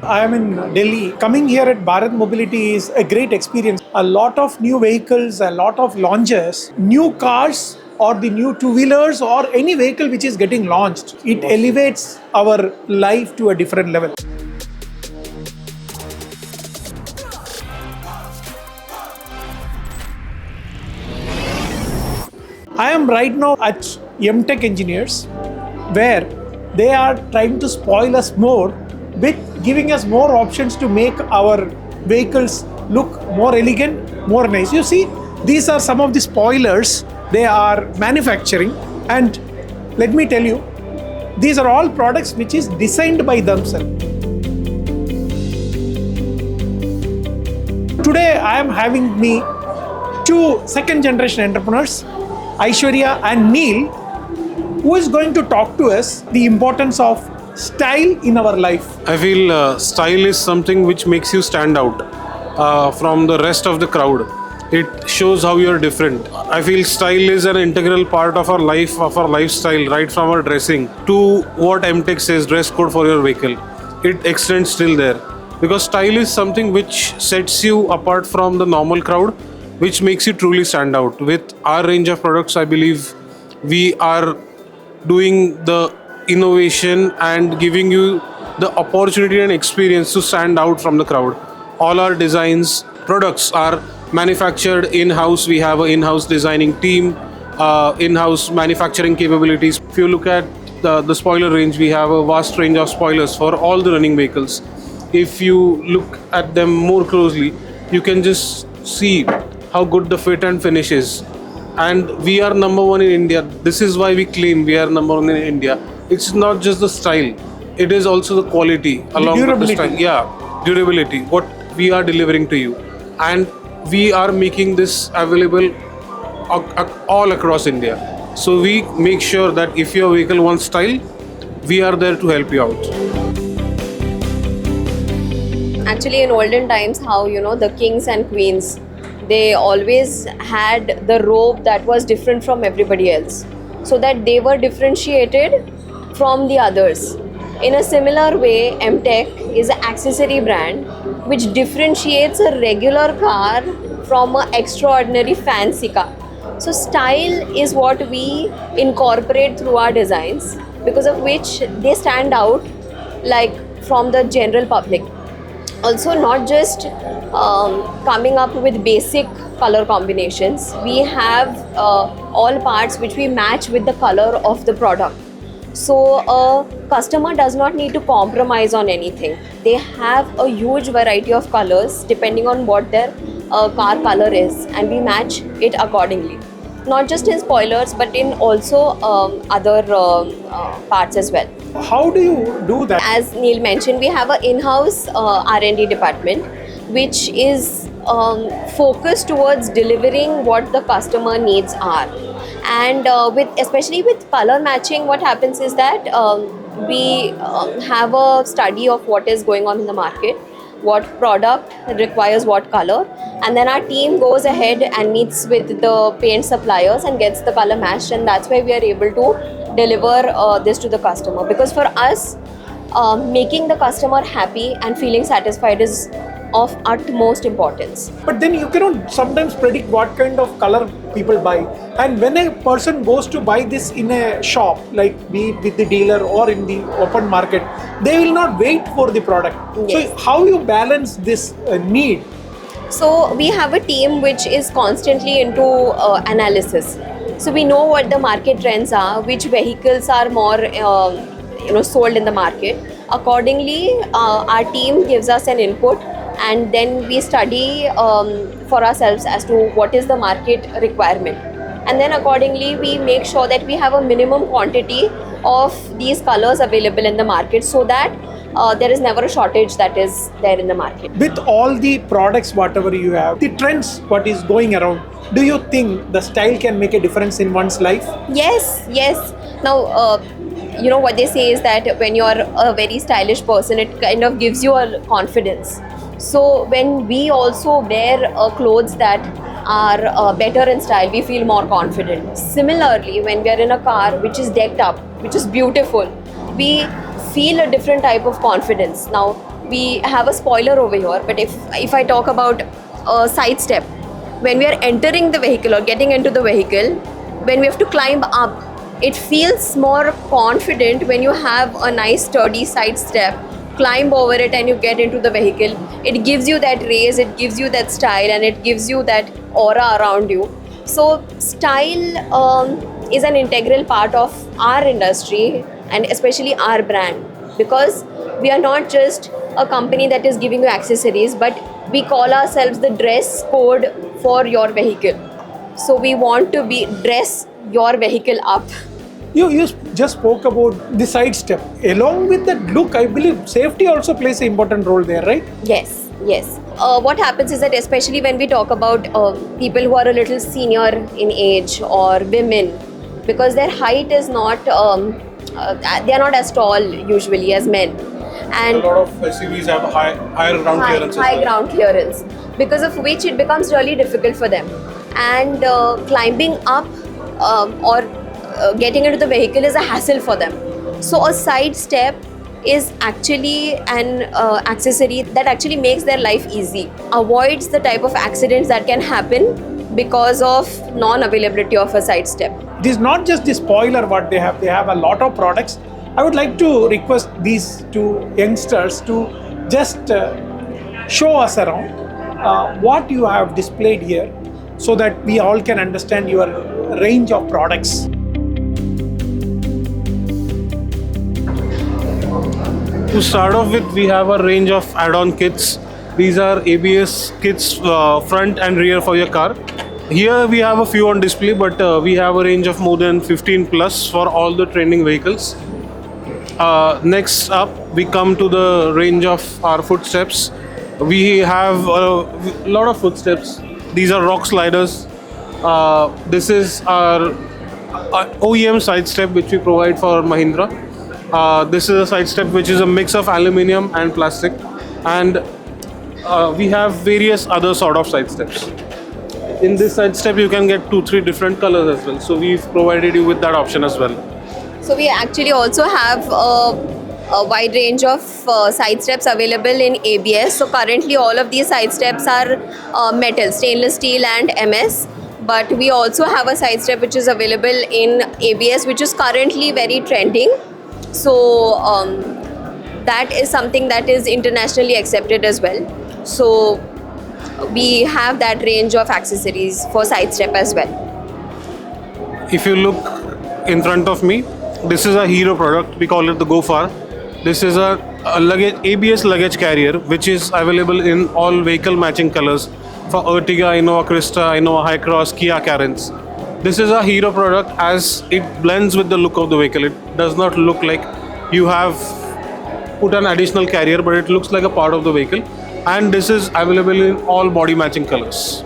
I am in Delhi. Coming here at Bharat Mobility is a great experience. A lot of new vehicles, a lot of launches, new cars or the new two-wheelers or any vehicle which is getting launched. It elevates our life to a different level. I am right now at M-Tek Engineers, where they are trying to spoil us more with giving us more options to make our vehicles look more elegant, more nice. You see, these are some of the spoilers they are manufacturing, and let me tell you, these are all products which is designed by themselves. Today I am having me two second generation entrepreneurs, Aishwarya and Neil, who is going to talk to us the importance of style in our life. I feel style is something which makes you stand out from the rest of the crowd. It shows how you are different. I feel style is an integral part of our life, of our lifestyle, right from our dressing to what M-Tek says, dress code for your vehicle. It extends still there. Because style is something which sets you apart from the normal crowd, which makes you truly stand out. With our range of products, I believe we are doing the innovation and giving you the opportunity and experience to stand out from the crowd. All our designs, products are manufactured in-house. We have an in-house designing team, in-house manufacturing capabilities. If you look at the spoiler range, we have a vast range of spoilers for all the running vehicles. If you look at them more closely, you can just see how good the fit and finish is. And we are number one in India. This is why we claim we are number one in India. It's not just the style, it is also the quality along with the style. Yeah, durability, what we are delivering to you. And we are making this available all across India. So we make sure that if your vehicle wants style, we are there to help you out. Actually, in olden times, how the kings and queens, they always had the robe that was different from everybody else, so that they were differentiated from the others. In a similar way, M-Tek is an accessory brand which differentiates a regular car from an extraordinary fancy car. So style is what we incorporate through our designs, because of which they stand out like from the general public. Also, not just coming up with basic color combinations, we have all parts which we match with the color of the product. So a customer does not need to compromise on anything. They have a huge variety of colors depending on what their car color is, and we match it accordingly. Not just in spoilers, but in also other parts as well. How do you do that? As Neil mentioned, we have an in-house R&D department which is focused towards delivering what the customer needs are. And especially with color matching, what happens is that we have a study of what is going on in the market, what product requires what color, and then our team goes ahead and meets with the paint suppliers and gets the color matched, and that's why we are able to deliver this to the customer. Because for us, making the customer happy and feeling satisfied is of utmost importance. But then you cannot sometimes predict what kind of color people buy. And when a person goes to buy this in a shop, like be it with the dealer or in the open market, they will not wait for the product. Yes. So how you balance this need? So we have a team which is constantly into analysis. So we know what the market trends are, which vehicles are more sold in the market. Accordingly, our team gives us an input, and then we study for ourselves as to what is the market requirement. And then accordingly, we make sure that we have a minimum quantity of these colors available in the market, so that there is never a shortage that is there in the market. With all the products, whatever you have, the trends, what is going around, do you think the style can make a difference in one's life? Yes. Now, what they say is that when you're a very stylish person, it kind of gives you a confidence. So when we also wear clothes that are better in style, we feel more confident. Similarly, when we are in a car which is decked up, which is beautiful, we feel a different type of confidence. Now, we have a spoiler over here, but if I talk about a side step, when we are entering the vehicle or getting into the vehicle, when we have to climb up, it feels more confident when you have a nice sturdy side step, climb over it and you get into the vehicle. It gives you that raise, it gives you that style, and it gives you that aura around you. So style is an integral part of our industry and especially our brand, because we are not just a company that is giving you accessories, but we call ourselves the dress code for your vehicle. So we want to dress your vehicle up. You just spoke about the side step. Along with that look, I believe safety also plays an important role there, right? Yes, yes. What happens is that especially when we talk about people who are a little senior in age or women, because their height is not, they are not as tall usually as men. And a lot of SUVs have higher ground clearance. High ground clearance, because of which it becomes really difficult for them. And climbing up or getting into the vehicle is a hassle for them. So a side step is actually an accessory that actually makes their life easy, avoids the type of accidents that can happen because of non-availability of a side step. It is not just the spoiler what they have a lot of products. I would like to request these two youngsters to just show us around what you have displayed here so that we all can understand your range of products. To start off with, we have a range of add-on kits. These are ABS kits, front and rear for your car. Here we have a few on display, but we have a range of more than 15 plus for all the trending vehicles. Next up, we come to the range of our footsteps. We have a lot of footsteps. These are rock sliders. This is our OEM side step which we provide for Mahindra. This is a side step which is a mix of aluminium and plastic, and we have various other sort of side steps. In this side step you can get 2-3 different colors as well, so we've provided you with that option as well. So we actually also have a wide range of side steps available in ABS. So currently all of these side steps are metal, stainless steel and MS. But we also have a side step which is available in ABS, which is currently very trending. So that is something that is internationally accepted as well. So we have that range of accessories for side step as well. If you look in front of me, this is a hero product. We call it the Go Far. This is a luggage, ABS luggage carrier which is available in all vehicle matching colors for Ertiga, Innova Krista, Innova Hi-Cross, Kia Carens. This is a hero product as it blends with the look of the vehicle. It does not look like you have put an additional carrier, but it looks like a part of the vehicle. And this is available in all body matching colors.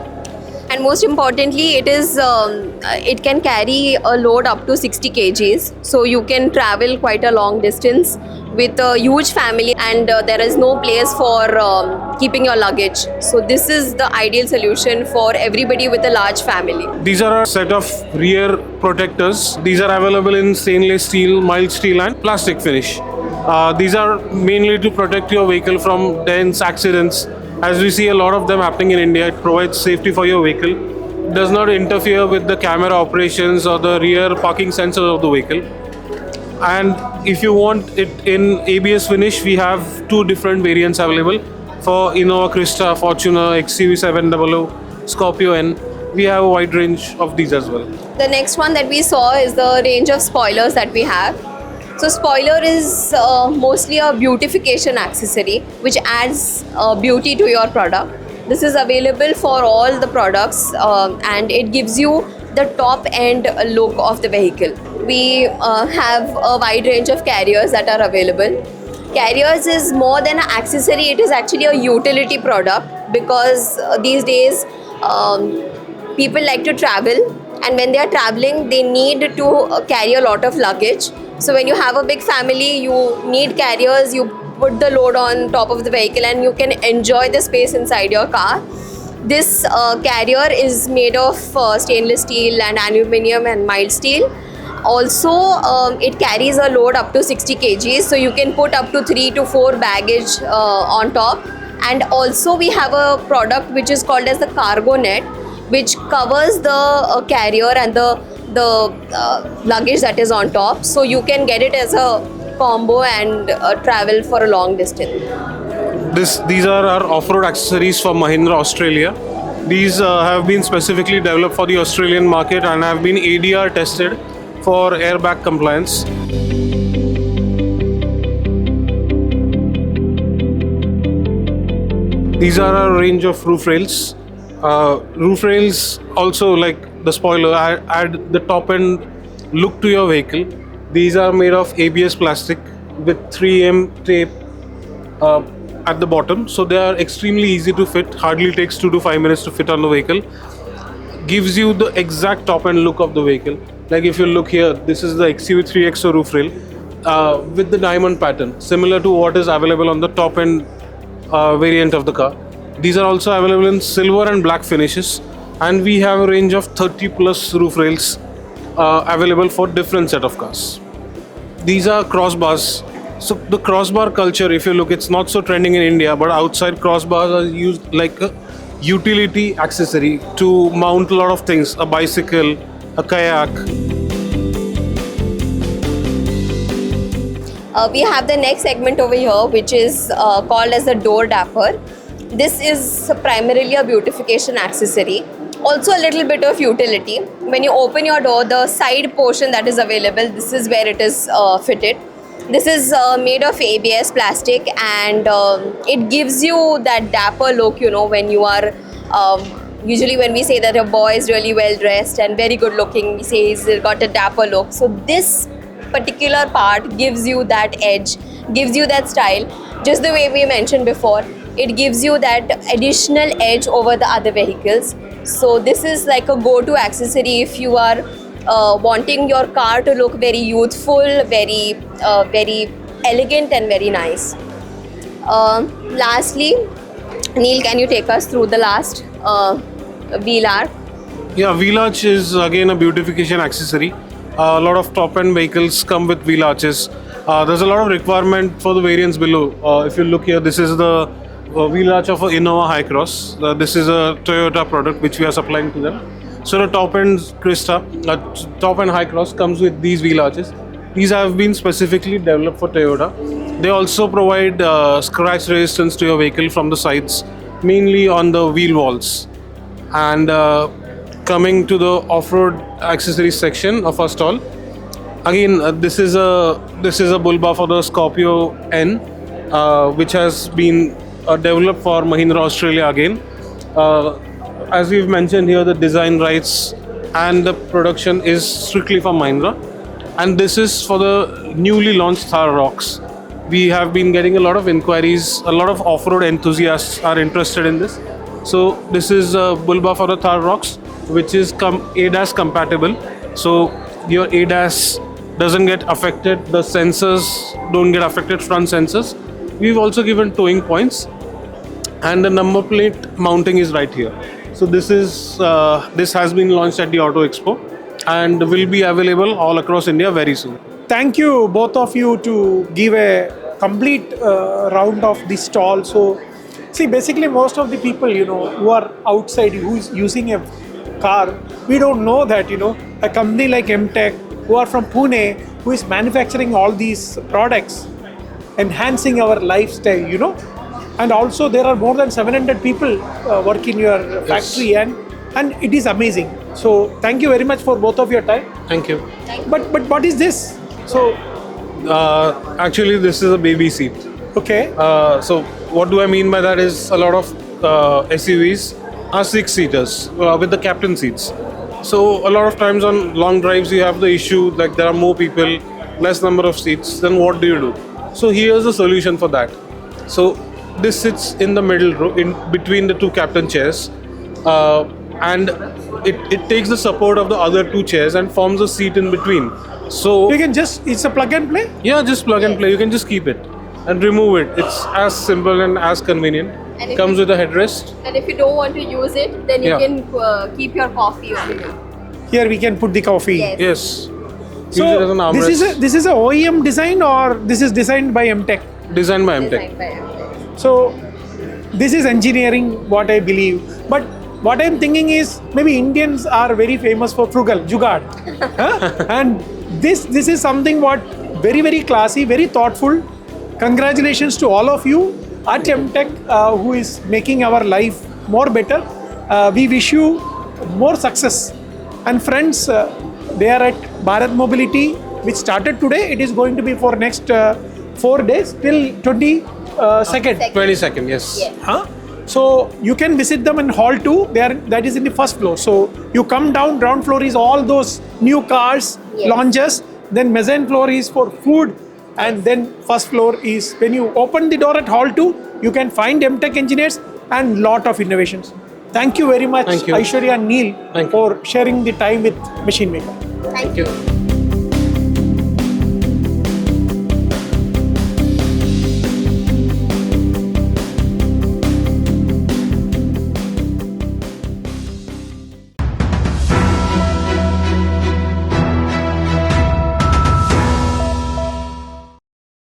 And most importantly, it can carry a load up to 60 kgs. So you can travel quite a long distance with a huge family, and there is no place for keeping your luggage. So this is the ideal solution for everybody with a large family. These are a set of rear protectors. These are available in stainless steel, mild steel and plastic finish. These are mainly to protect your vehicle from dents, accidents. As we see a lot of them happening in India, it provides safety for your vehicle. It does not interfere with the camera operations or the rear parking sensors of the vehicle. And if you want it in ABS finish, we have 2 different variants available for Innova Krista, Fortuner, XUV700, Scorpio N. We have a wide range of these as well. The next one that we saw is the range of spoilers that we have. So spoiler is mostly a beautification accessory which adds beauty to your product. This is available for all the products and it gives you the top end look of the vehicle. We have a wide range of carriers that are available. Carriers is more than an accessory, it is actually a utility product, because these days people like to travel, and when they are traveling they need to carry a lot of luggage. So when you have a big family, you need carriers, you put the load on top of the vehicle and you can enjoy the space inside your car. This carrier is made of stainless steel and aluminium and mild steel. Also, it carries a load up to 60 kgs, so you can put up to 3 to 4 baggage on top. And also we have a product which is called as the cargo net, which covers the carrier and the luggage that is on top, so you can get it as a combo and travel for a long distance. These are our off-road accessories for Mahindra Australia. These have been specifically developed for the Australian market and have been ADR tested for airbag compliance. These are a range of roof rails. Roof rails also, like the spoiler, add the top end look to your vehicle. These are made of ABS plastic with 3M tape at the bottom, so they are extremely easy to fit. Hardly takes 2 to 5 minutes to fit on the vehicle. Gives you the exact top end look of the vehicle. Like if you look here, this is the XUV3XO roof rail with the diamond pattern, similar to what is available on the top end variant of the car. These are also available in silver and black finishes, and we have a range of 30 plus roof rails available for different set of cars. These are crossbars. So the crossbar culture, if you look, it's not so trending in India, but outside crossbars are used like a utility accessory to mount a lot of things, a bicycle, a kayak. We have the next segment over here, which is called as the door dapper. This is primarily a beautification accessory, also a little bit of utility. When you open your door, the side portion that is available, this is where it is fitted. This is made of ABS plastic, and it gives you that dapper look, you know, when you are usually when we say that a boy is really well dressed and very good looking, we say he's got a dapper look. So this particular part gives you that edge, gives you that style, just the way we mentioned before. It gives you that additional edge over the other vehicles. So this is like a go-to accessory if you are wanting your car to look very youthful, very elegant and very nice. Lastly, Neil, can you take us through the last wheel arch? Yeah, wheel arch is again a beautification accessory. A lot of top-end vehicles come with wheel arches. There's a lot of requirement for the variants below. If you look here, this is the wheel arch of an Innova High Cross. This is a Toyota product which we are supplying to them. So the top-end Crista, top-end High Cross comes with these wheel arches. These have been specifically developed for Toyota. They also provide scratch resistance to your vehicle from the sides, mainly on the wheel walls. And coming to the off-road accessories section of our stall, again this is a bull bar for the Scorpio N, which has been developed for Mahindra Australia again. As we've mentioned here, the design rights and the production is strictly for Mahindra, and this is for the newly launched Thar Rocks. We have been getting a lot of inquiries. A lot of off-road enthusiasts are interested in this. So this is a bull bar for the Thar Rocks, which is ADAS compatible. So your ADAS doesn't get affected, the sensors don't get affected, front sensors. We've also given towing points, and the number plate mounting is right here. So this has been launched at the Auto Expo and will be available all across India very soon. Thank you both of you to give a complete round of the stall. So see, basically most of the people, you know, who are outside, who's using a car, we don't know that, you know, a company like M-Tek, who are from Pune, who is manufacturing all these products, enhancing our lifestyle, you know. And also there are more than 700 people work in your factory, and it is amazing. So thank you very much for both of your time. Thank you. But what is this? So actually this is a baby seat. okay, So what do I mean by that is a lot of SUVs are 6-seaters with the captain seats. So a lot of times on long drives you have the issue like there are more people, less number of seats, then what do you do? So here's the solution for that. So this sits in the middle row, in between the two captain chairs, and it takes the support of the other two chairs and forms a seat in between. So you can just, it's a plug and play. yeah, just plug and play. You can just keep it and remove it. It's as simple and as convenient. And Comes with a headrest. And if you don't want to use it, then you Yeah. can keep your coffee over here. Here we can put the coffee. Yes. Yes. Use it as an armrest. this is a OEM design, or this is designed by M-Tek? Designed by M-Tek. Designed by M-Tek. So this is engineering, what I believe. But what I'm thinking is, maybe Indians are very famous for frugal, jugaad. Huh? And this is something what very, very classy, very thoughtful. Congratulations to all of you at M-Tek who is making our life more better. We wish you more success. And friends, they are at Bharat Mobility, which started today. It is going to be for next 4 days till 22nd. 22nd, yes. Yes. Huh? So you can visit them in hall 2. That is in the first floor. So you come down, ground floor is all those new cars, Yes. lounges. Then mezzanine floor is for food. And then first floor is, when you open the door at hall 2, you can find M-Tek Engineers and lot of innovations. Thank you very much, Thank you. Aishwarya and Neil, Thank you. for sharing the time with Machine Maker. Thank Thank you.